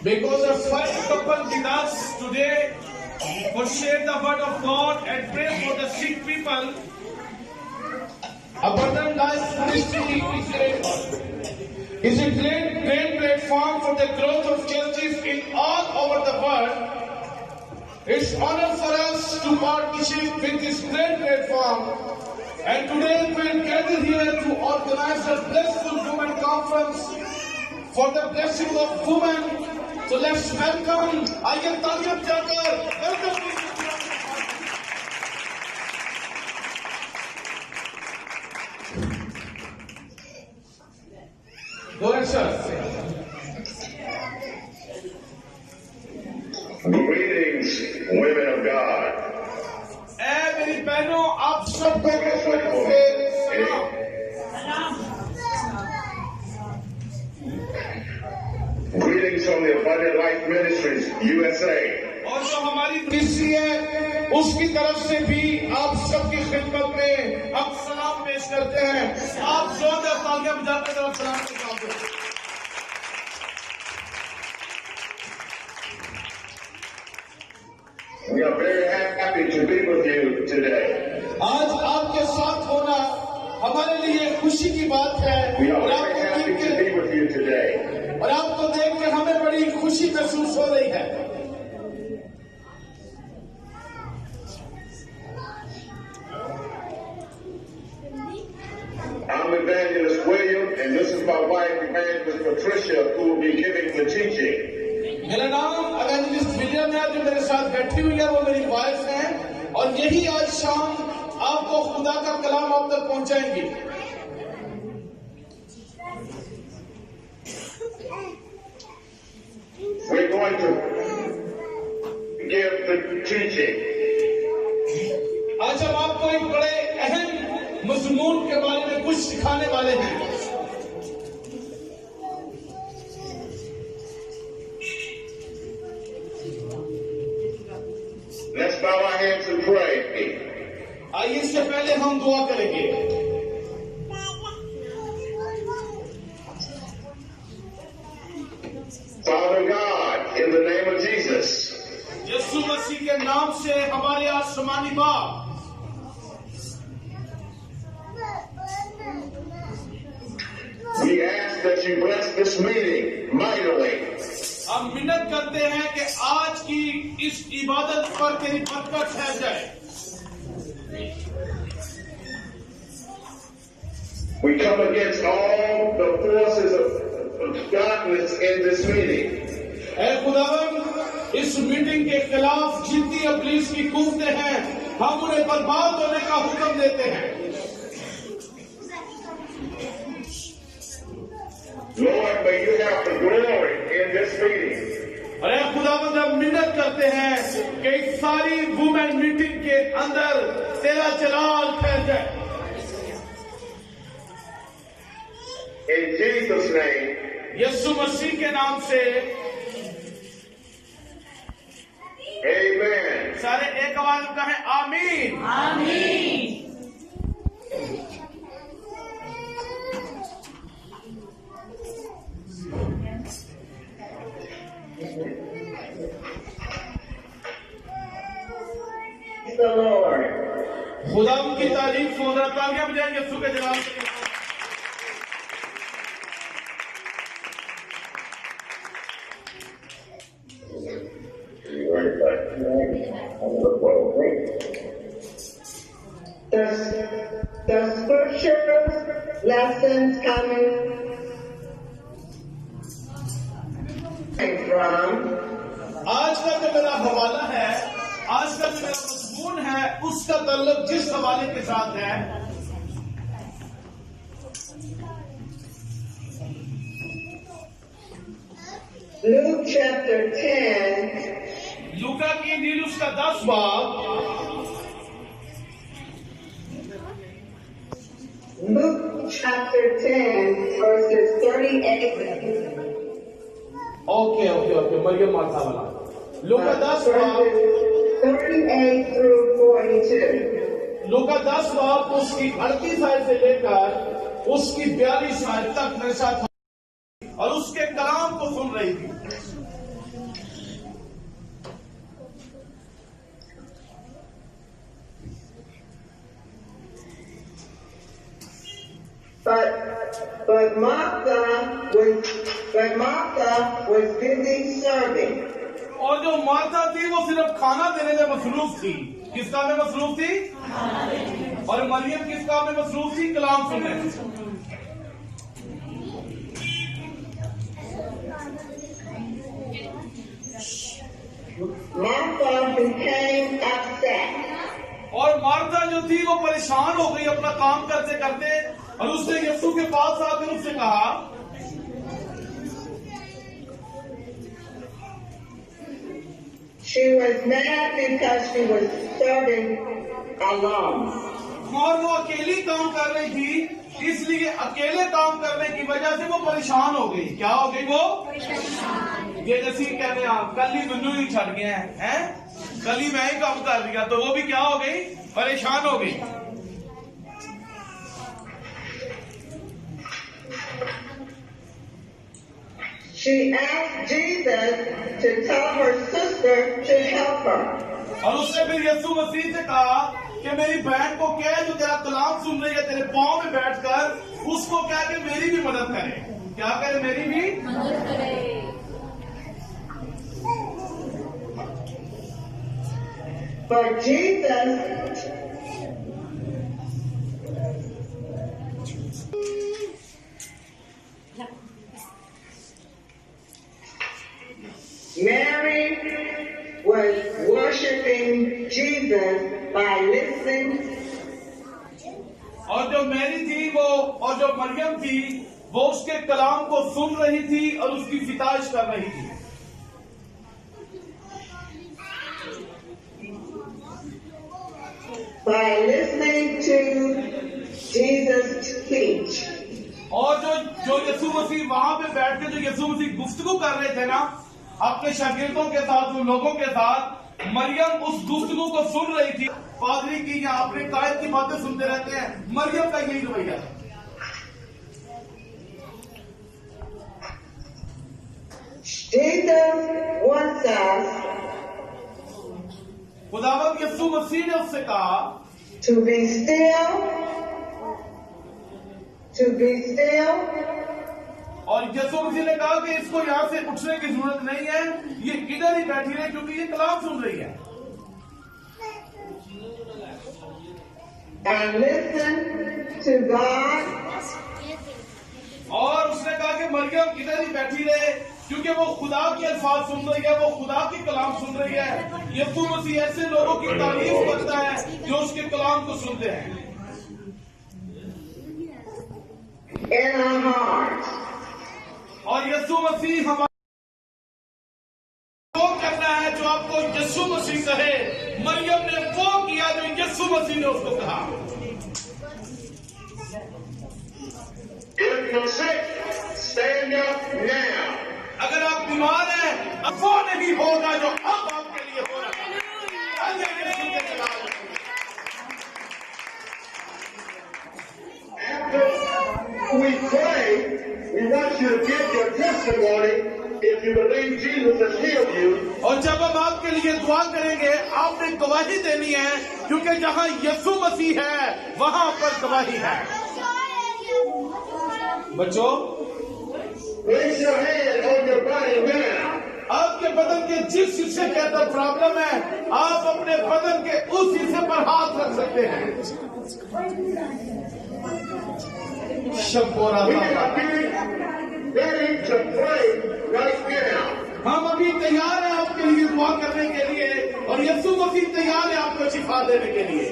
Because of five couple with us today for share the word of God and pray for the sick people. Abundant Life Ministry is a great platform for the growth of churches in all over the world. It's honor for us to partnership with this great platform. And today we're gathered here to organize a blessful women conference for the blessing of women. So let's welcome. आइए तालियां बजाकर welcome. Go ahead, sir. Greetings, women of God. मेरी बहनों आप सबको सलाम। Greetings from the Abundant Life Ministries, USA. और जो हमारी मिनिस्ट्री है उसकी तरफ से भी आप सबकी खिदमत में हम सलाम पेश करते हैं। आप जोरदार तालियां बजाकर तरफ सलाम के जवाब दें। We are very happy to be with you today. आज आपके साथ होना हमारे लिए खुशी की बात है। We are very happy to be with you today. और आपको देख के हमें बड़ी खुशी महसूस हो रही है। I'm Evangelist William, and this is my wife, Evangelist Patricia, who will be giving the teaching. मेरा नाम एवेंजलिस्ट विलियम है, जो मेरे साथ बैठी हुई है वो मेरी वाइफ है और यही आज शाम आपको खुदा का कलाम आप तक पहुंचाएंगी। We're going to give the teaching. आज हम आपको एक बड़े अहम मज़मून के बारे में कुछ सिखाने वाले हैं। Let's bow our heads and pray. आइए इससे पहले हम दुआ करेंगे। Father God, in the name of Jesus, यीशु मसीह के नाम से हमारे आसमानी बाप, we ask that you bless this meeting mightily. हम मिन्नत करते हैं कि आज की इस इबादत पर तेरी बरकत है जाए। We come against all the forces of darkness in this meeting. ऐ खुदावन, इस मीटिंग के खिलाफ जितनी इब्लीस की कुव्वतें हैं हम उन्हें बर्बाद होने का हुक्म देते हैं। Lord, may you have the glory in this meeting. अरे खुदावन, हम मिन्नत करते हैं कि इस सारी वुमेन मीटिंग के अंदर तेरा जलाल ठहर जाए। In Jesus' name, यीशु मसीह के नाम से amen. सारे एक आवाज में कहें आमीन। आमीन। The Lord. खुदा की तारीफ हो रहा, तालियां बजाएंगे यीशु के जलाल के लिए। The scripture lessons coming from आज का जो मेरा हवाला है, आज का जो मेरा मज़मून है, उसका ताल्लुक जिस हवाले के साथ है, Luke chapter 10, लूका की इंजील उसका 10 बाब, Luke chapter 10, verses 38. Okay Maryam माता वाला लूका 10 बाब, Verses 38 through 42. लूका 10 बाब उसकी 38 आयत से लेकर उसकी 42 आयत तक मेरे साथ और उसके कलाम को सुन रही थी। was busy serving. और जो मार्था थी वो सिर्फ खाना देने में मसरूफ थी। किस काम में मसरूफ थी? और मरियम किस काम में मसरूफ थी? कलाम सुनने में। Martha became upset. और मार्था जो थी वो परेशान हो गई अपना काम करते करते, और उसने यीशु के पास आकर उससे कहा, She was mad because she was serving alone. और वो अकेली काम कर रही थी, इसलिए अकेले काम करने की वजह से वो परेशान हो गई। क्या हो गई वो? ये जैसी कहते हैं आप, कल ही दुनू ही छट गए हैं, कल ही मैं ही काम कर दिया, तो वो भी क्या हो गई? परेशान हो गई। She asked Jesus to tell her sister to help her. और उसने फिर यीशु मसीह से कहा कि मेरी बहन को क्या है जो तेरा कलाम सुन रही है, तेरे पाँव में बैठकर उसको क्या कि मेरी भी मदद करे। क्या करे? मेरी भी मदद करे। But Jesus Mary was worshiping Jesus by listening. और जो मैरी थी वो, और जो मरियम थी वो उसके कलाम को सुन रही थी और उसकी सिताइश कर रही थी। By listening to Jesus teach. और जो यीशु मसीह वहां पे बैठ के जो यीशु मसीह गुफ्तगू कर रहे थे ना अपने शागिर्दों के साथ, उन लोगों के साथ, मरियम उस गुफ्तगू को सुन रही थी। पादरी की या अपने कायद की बातें सुनते रहते हैं, मरियम का यही रवैया था। Jesus wants us खुदावंद यीशु मसीह ने उससे कहा to be still, और यीशु मसीह ने कहा कि इसको यहाँ से उठने की जरूरत नहीं है, ये इधर ही बैठी रहे क्योंकि ये कलाम सुन रही है। and listen to God और उसने कहा कि मरियम इधर ही बैठी रहे क्योंकि वो खुदा के अल्फाज सुन रही है, वो खुदा की कलाम सुन रही है। यीशु मसीह ऐसे लोगों की तारीफ करता है जो उसके कलाम को सुनते हैं। in our hearts. और यीशु मसीह हमारा वो करना है जो आपको यीशु मसीह कहे। मरियम ने वो किया जो यीशु मसीह ने उसको कहा। If you're sick, stand up now. अगर आप बीमार हैं, अब वो नहीं होगा जो अब आपके लिए हो रहा है। आइए यीशु के चला After we pray, we want you to give your testimony if you believe Jesus has healed you. और जब हम आपके लिए दुआ करेंगे, आपने गवाही देनी है क्योंकि जहाँ यीशु मसीह है वहाँ पर गवाही है। बच्चों, Place your hand on your body now. आपके बदन के जिस हिस्से के अंदर प्रॉब्लम है, आप अपने बदन के उस हिस्से पर हाथ रख सकते हैं। शब्बोरा We are ready to pray right now. हम अभी तैयार हैं आपके लिए दुआ करने के लिए, और यीशु मसीह तैयार है आपको शिफा देने के लिए।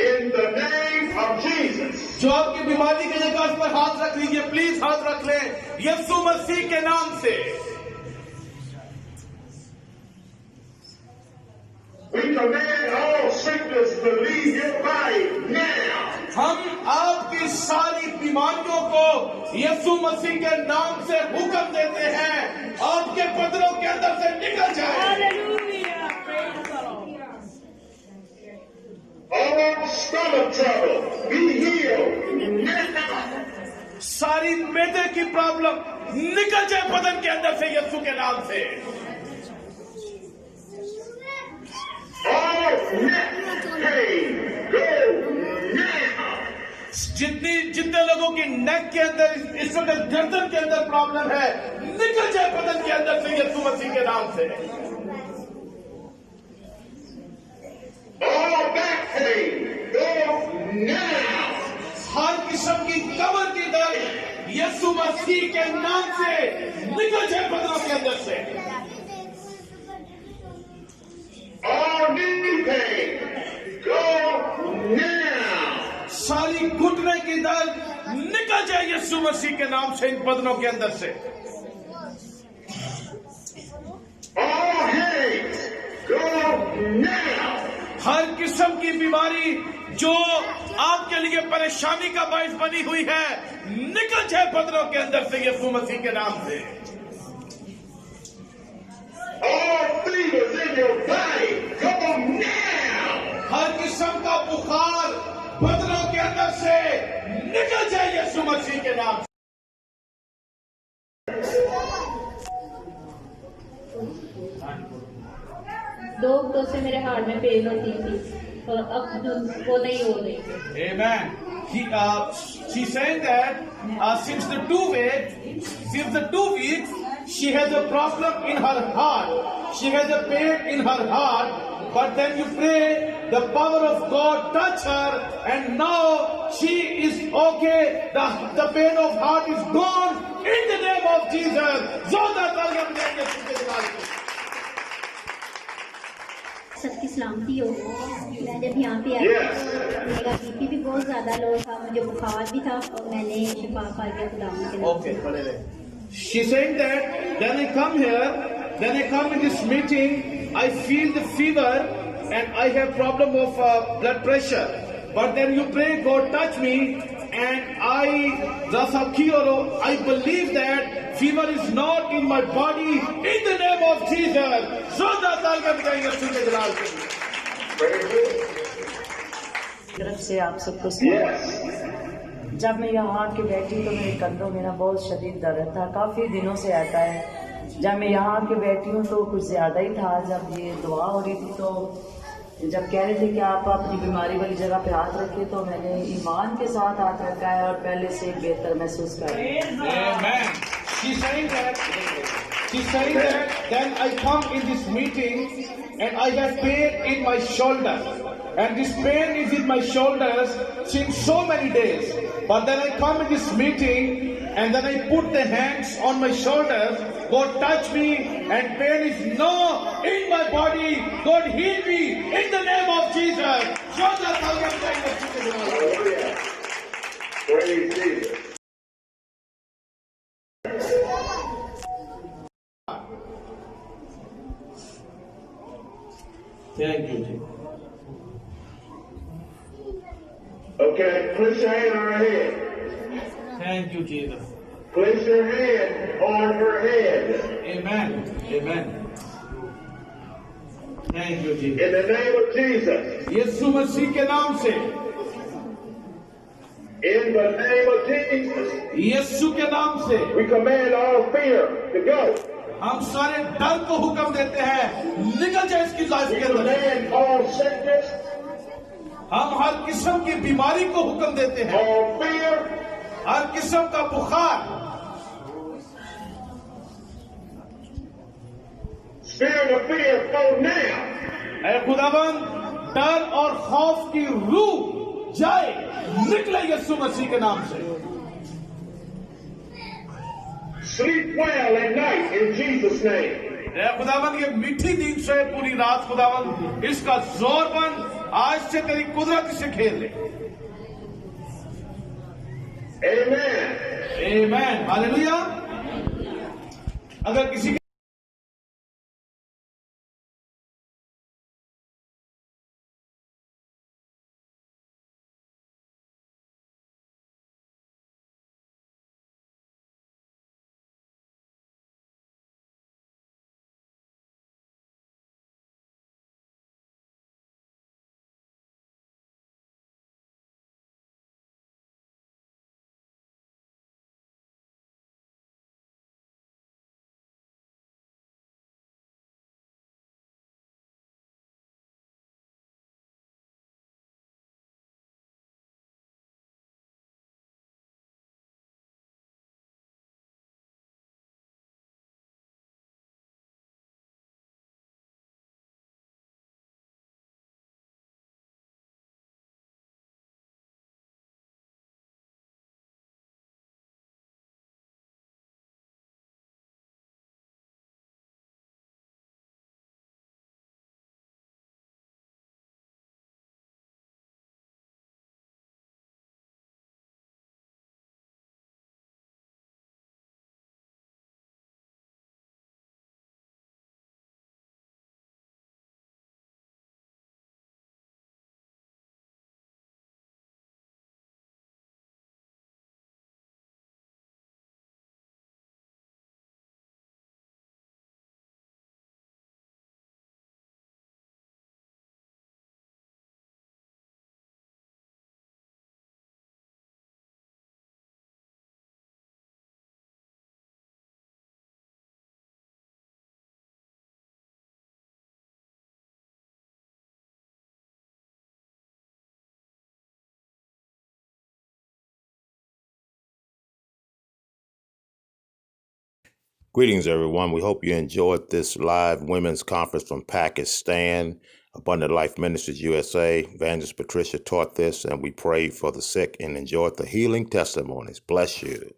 In the name of Jesus. जो आपकी बीमारी की जगह उस पर हाथ रख लीजिए, प्लीज हाथ रख लें यीशु मसीह के नाम से। We command all sickness to leave your body now. हम आपकी सारी बीमारियों को यीशु मसीह के नाम से हुक्म देते हैं, आपके बदनों के अंदर से निकल जाए। All stomach trouble, be healed now. सारी पेटे की प्रॉब्लम निकल जाए बदन के अंदर से यीशु के नाम से। All neck pain, go now. जितने लोगों की नेक के अंदर इस वक्त गर्दन के अंदर प्रॉब्लम है, निकल जाए बदन के अंदर से यीशु मसीह के नाम से। All back pain, go now. हर किस्म की कमर की दर्द यीशु मसीह के नाम से निकल जाए बदनों के अंदर से। All knee pain, go now. सारी घुटने की दर्द निकल जाए यीशु मसीह के नाम से इन बदनों के अंदर से। All headaches, go now. हर किस्म की बीमारी जो आपके लिए परेशानी का बायस बनी हुई है, निकल जाए बदनों के अंदर से यीशु मसीह के नाम से। All fevers in your body, go now. हर किस्म का बुखार बदनों के अंदर से निकल जाए यीशु मसीह के नाम से। दो हफ्तों से मेरे हार्ट में पेन होती थी और अब वो नहीं हो रही। Amen. She said that since the 2 weeks, she has a problem in her heart. She has a pain in her heart. But then you pray, the power of God touch her, and now she is okay. The pain of heart is gone in the name of Jesus. जोरदार तालियां बजाएंगे उसके दिमाग में। सबकी सलामती हो। मैं जब यहाँ पे आई मेरा बीपी भी बहुत ज्यादा लो था, मुझे बुखार भी था और मैंने शिफा पा के खुदावंद के नाम Okay, खड़े रहे। She said that then I come here, then I come in this meeting, I feel the fever and I have problem of blood pressure. But then you pray, God touch me, and I believe that fever is not in my body in the name of Jesus. जोरदार तालियां बजाएंगे उसके जलाल के लिए। तरफ से आप सबको सलाम। जब मैं यहाँ आके बैठी तो मेरे कंधों में ना बहुत शदीद दर्द था, काफ़ी दिनों से आता है। जब मैं यहाँ आके बैठी हूँ तो कुछ ज़्यादा ही था। जब ये दुआ हो रही थी तो जब कह रहे थे कि आप अपनी बीमारी वाली जगह पे हाथ रखिए, तो मैंने ईमान के साथ हाथ रखा है और पहले से बेहतर महसूस कर रही हूँ। Amen. She's saying that then I come in this meeting and I have pain in my shoulder, and this pain is in my shoulders since so many days. But then I come in this meeting and then I put the hands on my shoulders. God touch me and pain is no in my body. God heal me in the name of Jesus. Hallelujah. Praise Jesus. Thank you, Jesus. Okay, place your hand on her head. Thank you, Jesus. Place your hand on her head. Amen. Amen. Thank you, Jesus. In the name of Jesus. यीशु मसीह के नाम से, In the name of Jesus. यीशु के नाम से We command all fear to go. हम सारे डर को हुक्म देते हैं, निकल जाए इसकी लाइफ We के अंदर। command all sickness, हम हर किस्म की बीमारी को हुक्म देते हैं, all fear, हर किस्म का बुखार, spirit of fear, go now. ऐ खुदावन, डर और खौफ की रूह जाए, निकले यीशु मसीह के नाम से। Sleep well at night in Jesus' name. ऐ खुदावन, ये मीठी नींद से पूरी रात खुदावन, इसका जोर बन, आज से तेरी कुदरत से खेल ले। Amen. आमेन, हालेलुया। अगर किसी Greetings, everyone. We hope you enjoyed this live women's conference from Pakistan. Abundant Life Ministries USA. Evangelist Patricia taught this, and we prayed for the sick and enjoyed the healing testimonies. Bless you.